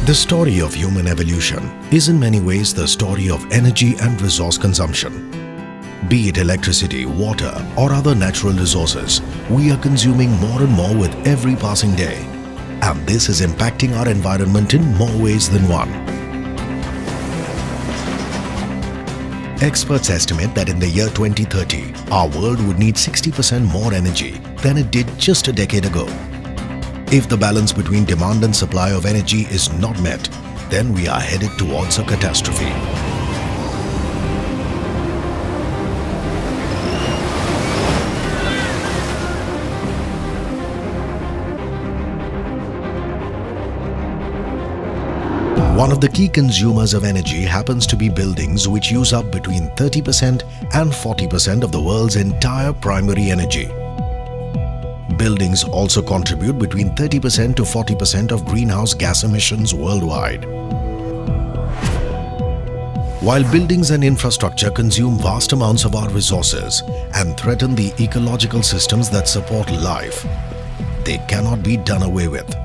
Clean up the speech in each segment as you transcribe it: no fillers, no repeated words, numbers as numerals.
The story of human evolution is in many ways the story of energy and resource consumption. Be it electricity, water, or other natural resources, we are consuming more and more with every passing day. And this is impacting our environment in more ways than one. Experts estimate that in the year 2030, our world would need 60% more energy than it did just a decade ago. If the balance between demand and supply of energy is not met, then we are headed towards a catastrophe. One of the key consumers of energy happens to be buildings, which use up between 30% and 40% of the world's entire primary energy. Buildings also contribute between 30% to 40% of greenhouse gas emissions worldwide. While buildings and infrastructure consume vast amounts of our resources and threaten the ecological systems that support life, they cannot be done away with.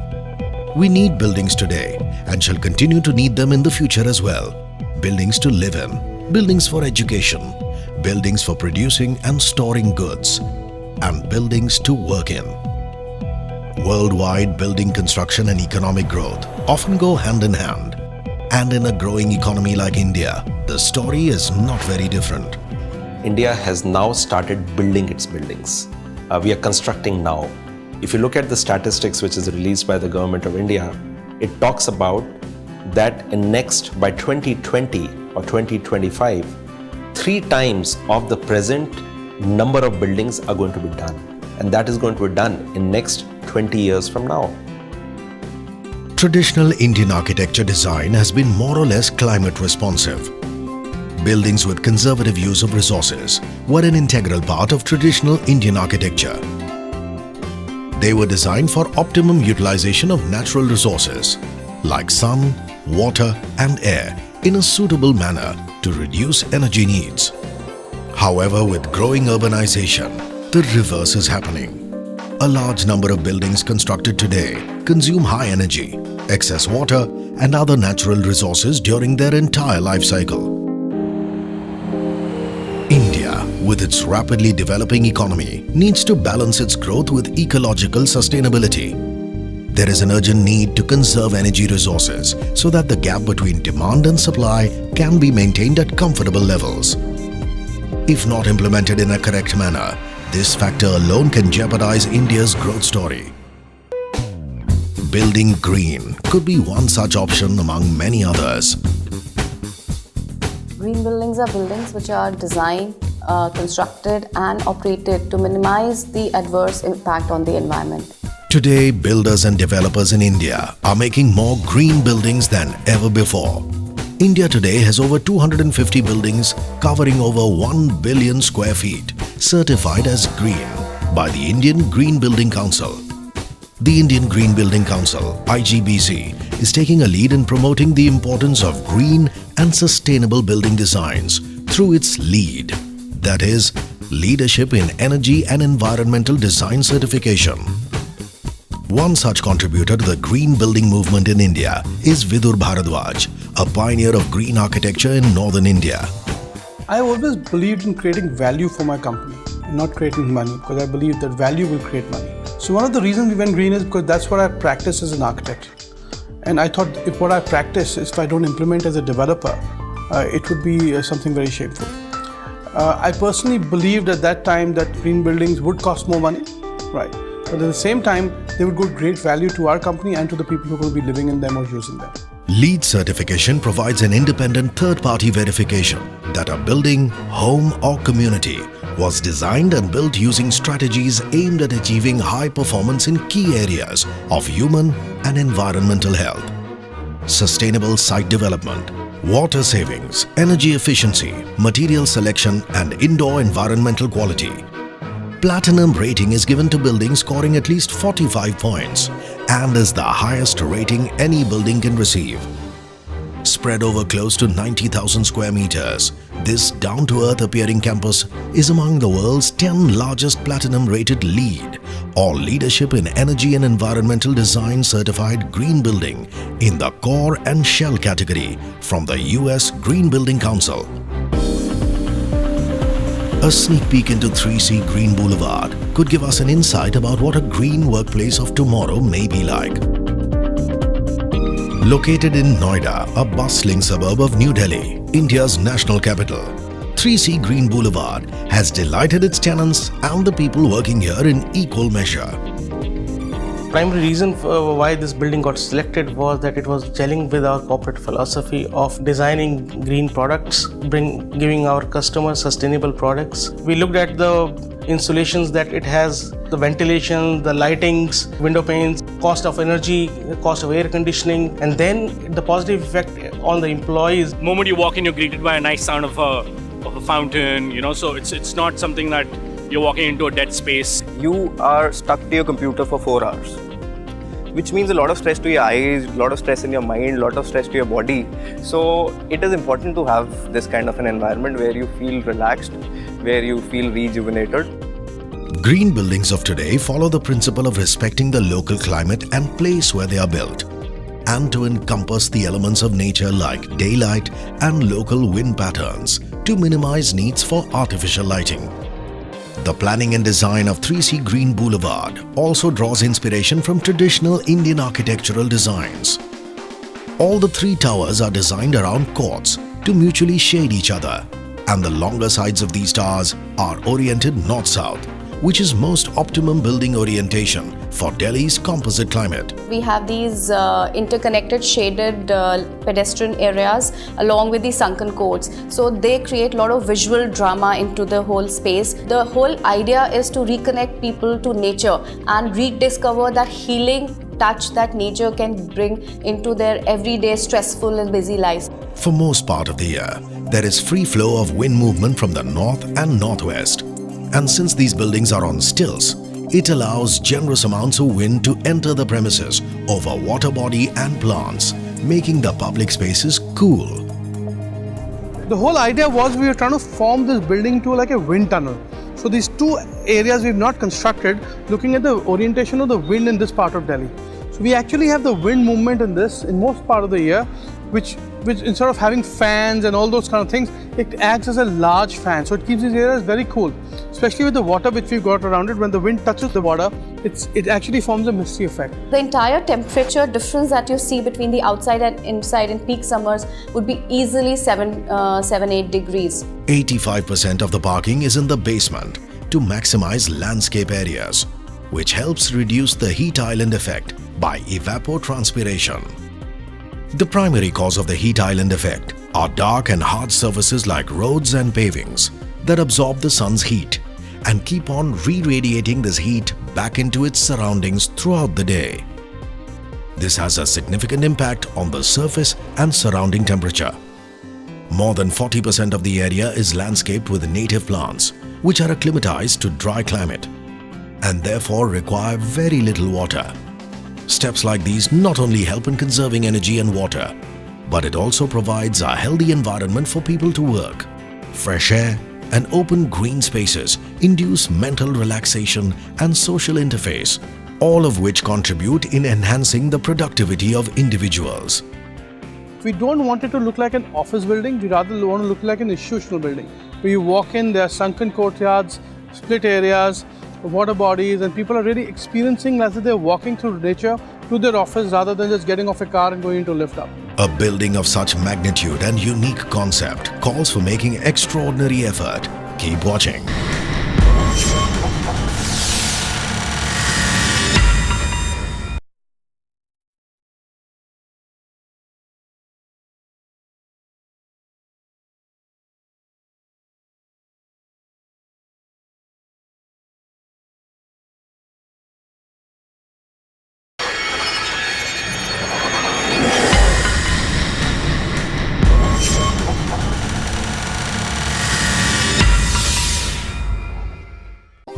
We need buildings today and shall continue to need them in the future as well. Buildings to live in, buildings for education, buildings for producing and storing goods, and buildings to work in. Worldwide, building construction and economic growth often go hand in hand. And in a growing economy like India, the story is not very different. India has now started building its buildings. We are constructing now. If you look at the statistics which is released by the Government of India, it talks about that by 2020 or 2025, 3 times of the present number of buildings are going to be done. And that is going to be done in next 20 years from now. Traditional Indian architecture design has been more or less climate responsive. Buildings with conservative use of resources were an integral part of traditional Indian architecture. They were designed for optimum utilization of natural resources like sun, water, and air in a suitable manner to reduce energy needs. However, with growing urbanization, the reverse is happening. A large number of buildings constructed today consume high energy, excess water, and other natural resources during their entire life cycle. India, with its rapidly developing economy, needs to balance its growth with ecological sustainability. There is an urgent need to conserve energy resources so that the gap between demand and supply can be maintained at comfortable levels. If not implemented in a correct manner, this factor alone can jeopardize India's growth story. Building green could be one such option among many others. Green buildings are buildings which are designed, constructed and operated to minimize the adverse impact on the environment. Today, builders and developers in India are making more green buildings than ever before. India today has over 250 buildings covering over 1 billion square feet certified as green by the Indian Green Building Council. The Indian Green Building Council, IGBC, is taking a lead in promoting the importance of green and sustainable building designs through its LEED, that is, Leadership in Energy and Environmental Design Certification. One such contributor to the green building movement in India is Vidur Bharadwaj, a pioneer of green architecture in northern India. I always believed in creating value for my company and not creating money, because I believe that value will create money. So one of the reasons we went green is because that's what I practice as an architect. And I thought if what I practice, if I don't implement as a developer, it would be something very shameful. I personally believed at that time that green buildings would cost more money, right? But at the same time, they would give great value to our company and to the people who will be living in them or using them. LEED certification provides an independent third-party verification that a building, home or community was designed and built using strategies aimed at achieving high performance in key areas of human and environmental health. Sustainable site development, water savings, energy efficiency, material selection and indoor environmental quality. Platinum rating is given to buildings scoring at least 45 points and is the highest rating any building can receive. spread over close to 90,000 square meters. This down-to-earth appearing campus is among the world's 10 largest platinum-rated LEED or Leadership in Energy and Environmental Design certified green building in the core and shell category from the US Green Building Council. A sneak peek into 3C Green Boulevard could give us an insight about what a green workplace of tomorrow may be like. Located in Noida, a bustling suburb of New Delhi, India's national capital, 3C Green Boulevard has delighted its tenants and the people working here in equal measure. Primary reason for why this building got selected was that it was gelling with our corporate philosophy of designing green products, giving our customers sustainable products. We looked at the insulations that it has, the ventilation, the lightings, window panes, cost of energy, cost of air conditioning, and then the positive effect on the employees. The moment you walk in, you're greeted by a nice sound of a fountain, so it's not something that you're walking into a dead space. You are stuck to your computer for 4 hours, which means a lot of stress to your eyes, a lot of stress in your mind, a lot of stress to your body. So it is important to have this kind of an environment where you feel relaxed, where you feel rejuvenated. Green buildings of today follow the principle of respecting the local climate and place where they are built, and to encompass the elements of nature like daylight and local wind patterns to minimize needs for artificial lighting. The planning and design of 3C Green Boulevard also draws inspiration from traditional Indian architectural designs. All the 3 towers are designed around courts to mutually shade each other, and the longer sides of these towers are oriented north-south, which is most optimum building orientation for Delhi's composite climate. We have these interconnected shaded pedestrian areas along with the sunken courts. So they create a lot of visual drama into the whole space. The whole idea is to reconnect people to nature and rediscover that healing touch that nature can bring into their everyday stressful and busy lives. For most part of the year, there is free flow of wind movement from the north and northwest. And since these buildings are on stilts, it allows generous amounts of wind to enter the premises over water body and plants, making the public spaces cool. The whole idea was we were trying to form this building to like a wind tunnel. So these 2 areas we've not constructed, looking at the orientation of the wind in this part of Delhi. So we actually have the wind movement in most part of the year, which instead of having fans and all those kind of things, it acts as a large fan. So it keeps these areas very cool, especially with the water which we've got around it. When the wind touches the water, it actually forms a misty effect. The entire temperature difference that you see between the outside and inside in peak summers would be easily 7-8 degrees. 85% of the parking is in the basement to maximize landscape areas, which helps reduce the heat island effect by evapotranspiration. The primary cause of the heat island effect are dark and hard surfaces like roads and pavings that absorb the sun's heat and keep on re-radiating this heat back into its surroundings throughout the day. This has a significant impact on the surface and surrounding temperature. More than 40% of the area is landscaped with native plants, which are acclimatized to dry climate and therefore require very little water. Steps like these not only help in conserving energy and water, but it also provides a healthy environment for people to work. Fresh air and open green spaces induce mental relaxation and social interface, all of which contribute in enhancing the productivity of individuals. We don't want it to look like an office building, we rather want to look like an institutional building. Where you walk in, there are sunken courtyards, split areas, water bodies, and people are really experiencing as if they're walking through nature to their office rather than just getting off a car and going into a lift up. A building of such magnitude and unique concept calls for making extraordinary effort. Keep watching.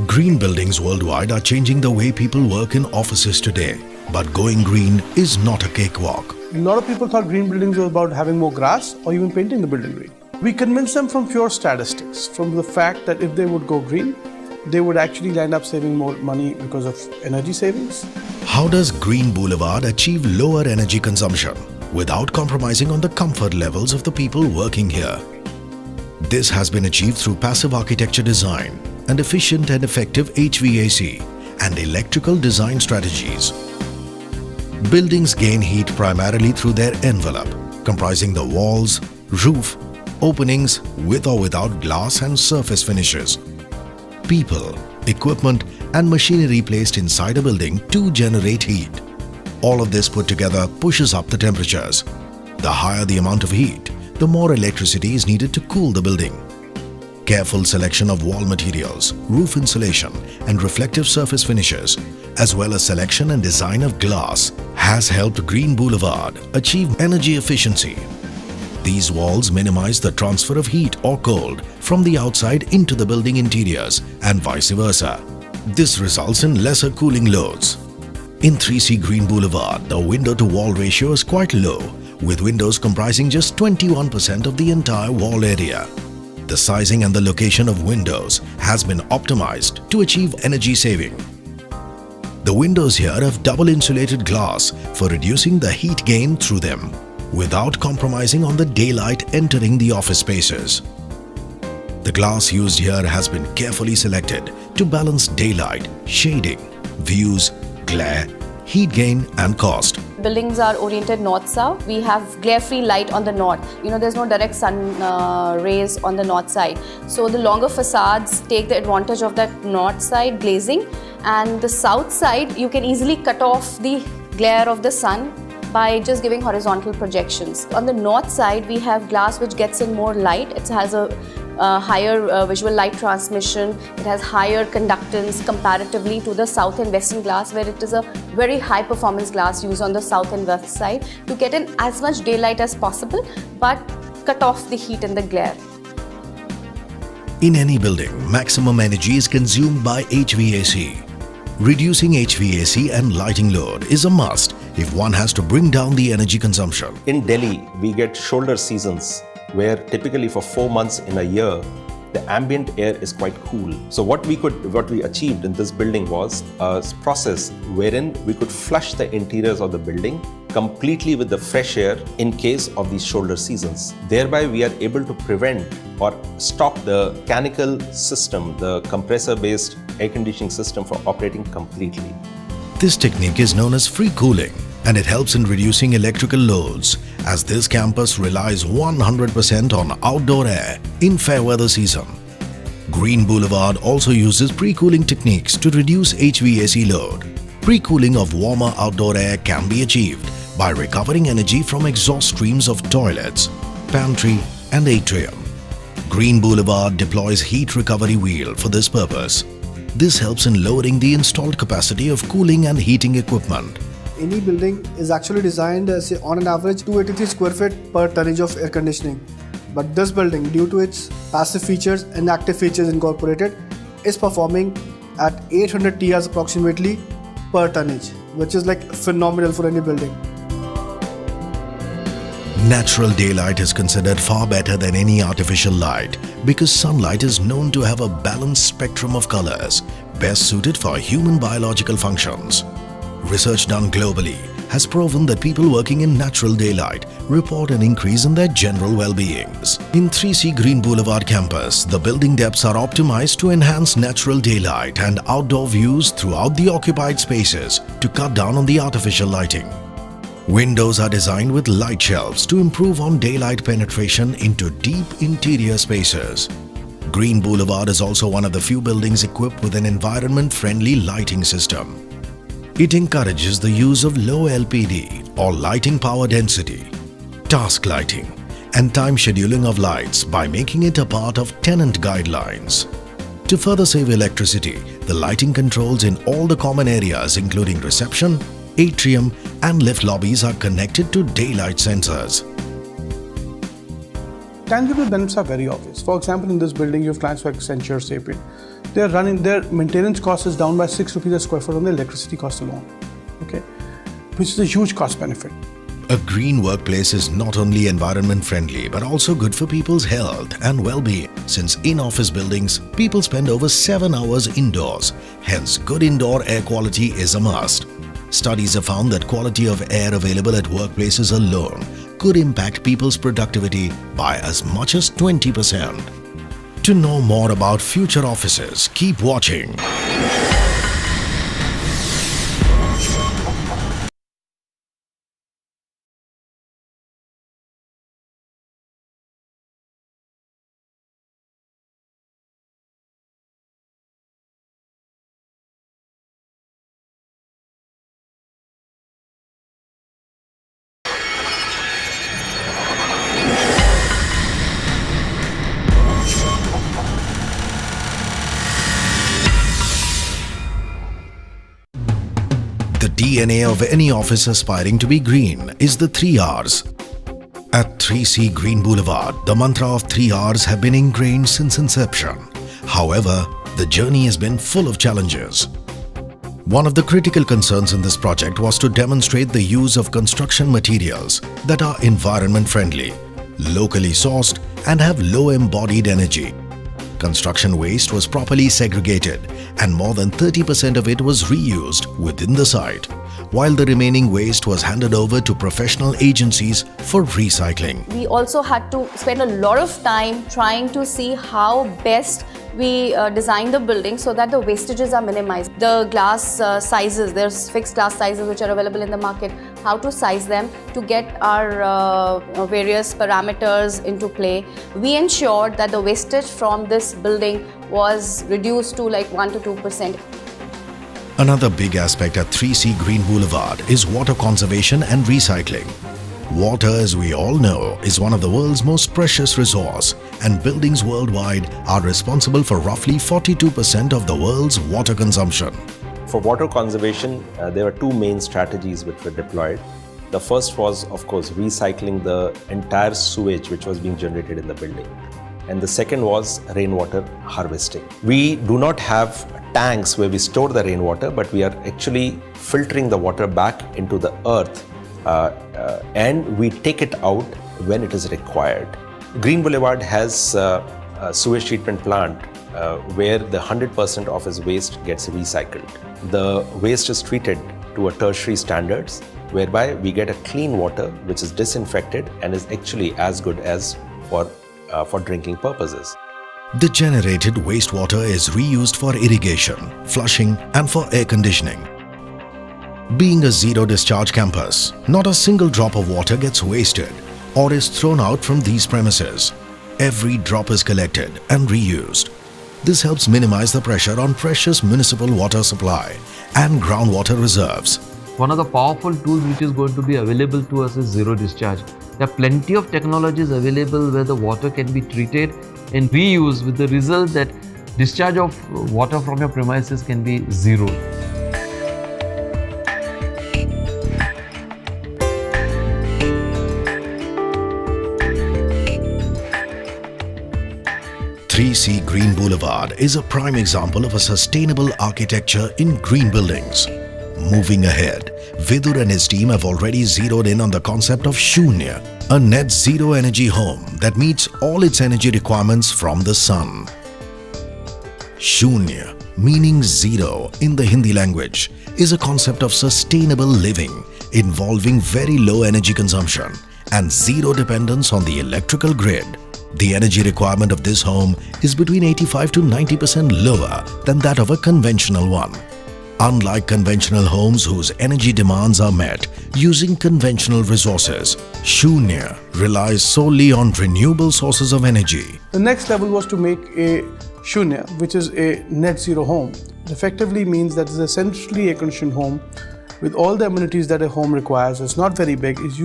Green buildings worldwide are changing the way people work in offices today. But going green is not a cakewalk. A lot of people thought green buildings were about having more grass or even painting the building green. We convinced them from pure statistics, from the fact that if they would go green, they would actually end up saving more money because of energy savings. How does Green Boulevard achieve lower energy consumption without compromising on the comfort levels of the people working here? This has been achieved through passive architecture design and efficient and effective HVAC and electrical design strategies. Buildings gain heat primarily through their envelope, comprising the walls, roof, openings with or without glass and surface finishes. People, equipment and machinery placed inside a building to generate heat. All of this put together pushes up the temperatures. The higher the amount of heat, the more electricity is needed to cool the building. Careful selection of wall materials, roof insulation and reflective surface finishes, as well as selection and design of glass, has helped Green Boulevard achieve energy efficiency. These walls minimize the transfer of heat or cold from the outside into the building interiors and vice versa. This results in lesser cooling loads. In 3C Green Boulevard, the window-to-wall ratio is quite low, with windows comprising just 21% of the entire wall area. The sizing and the location of windows has been optimized to achieve energy saving. The windows here have double insulated glass for reducing the heat gain through them, without compromising on the daylight entering the office spaces. The glass used here has been carefully selected to balance daylight, shading, views, glare, heat gain and cost. Buildings are oriented north-south. We have glare-free light on the north. There's no direct sun rays on the north side. So the longer facades take the advantage of that north side glazing, and the south side you can easily cut off the glare of the sun by just giving horizontal projections. On the north side, we have glass which gets in more light. It has a higher visual light transmission. It has higher conductance comparatively to the south and western glass, where it is a very high performance glass used on the south and west side to get in as much daylight as possible but cut off the heat and the glare. In any building, maximum energy is consumed by HVAC. Reducing HVAC and lighting load is a must if one has to bring down the energy consumption. In Delhi, we get shoulder seasons where typically for 4 months in a year, the ambient air is quite cool. So what we achieved in this building was a process wherein we could flush the interiors of the building completely with the fresh air in case of these shoulder seasons. Thereby, we are able to prevent or stop the mechanical system, the compressor-based air conditioning system from operating completely. This technique is known as free cooling, and it helps in reducing electrical loads, as this campus relies 100% on outdoor air in fair weather season. Green Boulevard also uses pre-cooling techniques to reduce HVAC load. Pre-cooling of warmer outdoor air can be achieved by recovering energy from exhaust streams of toilets, pantry and atrium. Green Boulevard deploys heat recovery wheel for this purpose. This helps in lowering the installed capacity of cooling and heating equipment. Any building is actually designed on an average 283 square feet per tonnage of air conditioning. But this building, due to its passive features and active features incorporated, is performing at 800 TRs approximately per tonnage, which is like phenomenal for any building. Natural daylight is considered far better than any artificial light because sunlight is known to have a balanced spectrum of colors, best suited for human biological functions. Research done globally has proven that people working in natural daylight report an increase in their general well-beings. In 3C Green Boulevard campus, the building depths are optimized to enhance natural daylight and outdoor views throughout the occupied spaces to cut down on the artificial lighting. Windows are designed with light shelves to improve on daylight penetration into deep interior spaces. Green Boulevard is also one of the few buildings equipped with an environment-friendly lighting system. It encourages the use of low LPD or lighting power density, task lighting, and time scheduling of lights by making it a part of tenant guidelines. To further save electricity, the lighting controls in all the common areas including reception, atrium and lift lobbies are connected to daylight sensors. Tangible benefits are very obvious. For example, in this building, you have clients like Accenture, Sapient. Their maintenance cost is down by 6 rupees a square foot on the electricity cost alone, okay, which is a huge cost benefit. A green workplace is not only environment friendly but also good for people's health and well-being, since in office buildings, people spend over 7 hours indoors. Hence, good indoor air quality is a must. Studies have found that quality of air available at workplaces alone could impact people's productivity by as much as 20%. To know more about future offices, keep watching. The DNA of any office aspiring to be green is the 3 R's. At 3C Green Boulevard, the mantra of 3 R's have been ingrained since inception. However, the journey has been full of challenges. One of the critical concerns in this project was to demonstrate the use of construction materials that are environment friendly, locally sourced, and have low embodied energy. Construction waste was properly segregated and more than 30% of it was reused within the site, while the remaining waste was handed over to professional agencies for recycling. We also had to spend a lot of time trying to see how best we design the building so that the wastages are minimized. The glass sizes, there's fixed glass sizes which are available in the market, how to size them to get our various parameters into play. We ensured that the wastage from this building was reduced to like 1 to 2%. Another big aspect at 3C Green Boulevard is water conservation and recycling. Water, as we all know, is one of the world's most precious resource, and buildings worldwide are responsible for roughly 42% of the world's water consumption. For water conservation, there were two main strategies which were deployed. The first was, of course, recycling the entire sewage which was being generated in the building. And the second was rainwater harvesting. We do not have tanks where we store the rainwater, but we are actually filtering the water back into the earth and we take it out when it is required. Green Boulevard has a sewage treatment plant where the 100% of its waste gets recycled. The waste is treated to a tertiary standards, whereby we get a clean water which is disinfected and is actually as good as for drinking purposes. The generated wastewater is reused for irrigation, flushing, and for air conditioning. Being a zero-discharge campus, not a single drop of water gets wasted or is thrown out from these premises. Every drop is collected and reused. This helps minimize the pressure on precious municipal water supply and groundwater reserves. One of the powerful tools which is going to be available to us is zero discharge. There are plenty of technologies available where the water can be treated and reused, with the result that discharge of water from your premises can be zero. .3C Green Boulevard is a prime example of a sustainable architecture in green buildings. Moving ahead, Vidur and his team have already zeroed in on the concept of Shunya, a net zero energy home that meets all its energy requirements from the sun. Shunya, meaning zero in the Hindi language, is a concept of sustainable living involving very low energy consumption and zero dependence on the electrical grid. The energy requirement of this home is between 85 to 90% lower than that of a conventional one. Unlike conventional homes whose energy demands are met using conventional resources, Shunya relies solely on renewable sources of energy. The next level was to make a Shunya, which is a net zero home. It effectively means that it's a centrally air-conditioned home with all the amenities that a home requires. It's not very big. It's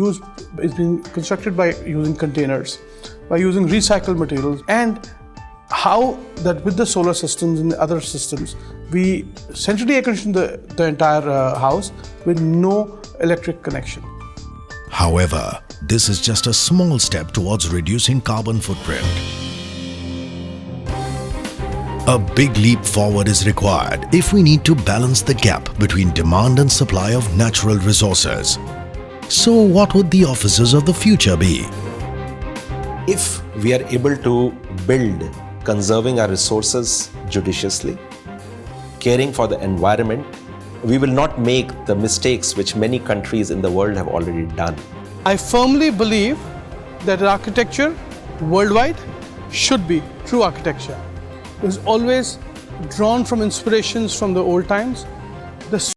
been constructed by using containers, by using recycled materials, and how that with the solar systems and the other systems, we centrally air condition the entire house with no electric connection. However, this is just a small step towards reducing carbon footprint. A big leap forward is required if we need to balance the gap between demand and supply of natural resources. So what would the offices of the future be? If we are able to build conserving our resources judiciously, caring for the environment, we will not make the mistakes which many countries in the world have already done. I firmly believe that architecture worldwide should be true architecture. It was always drawn from inspirations from the old times. The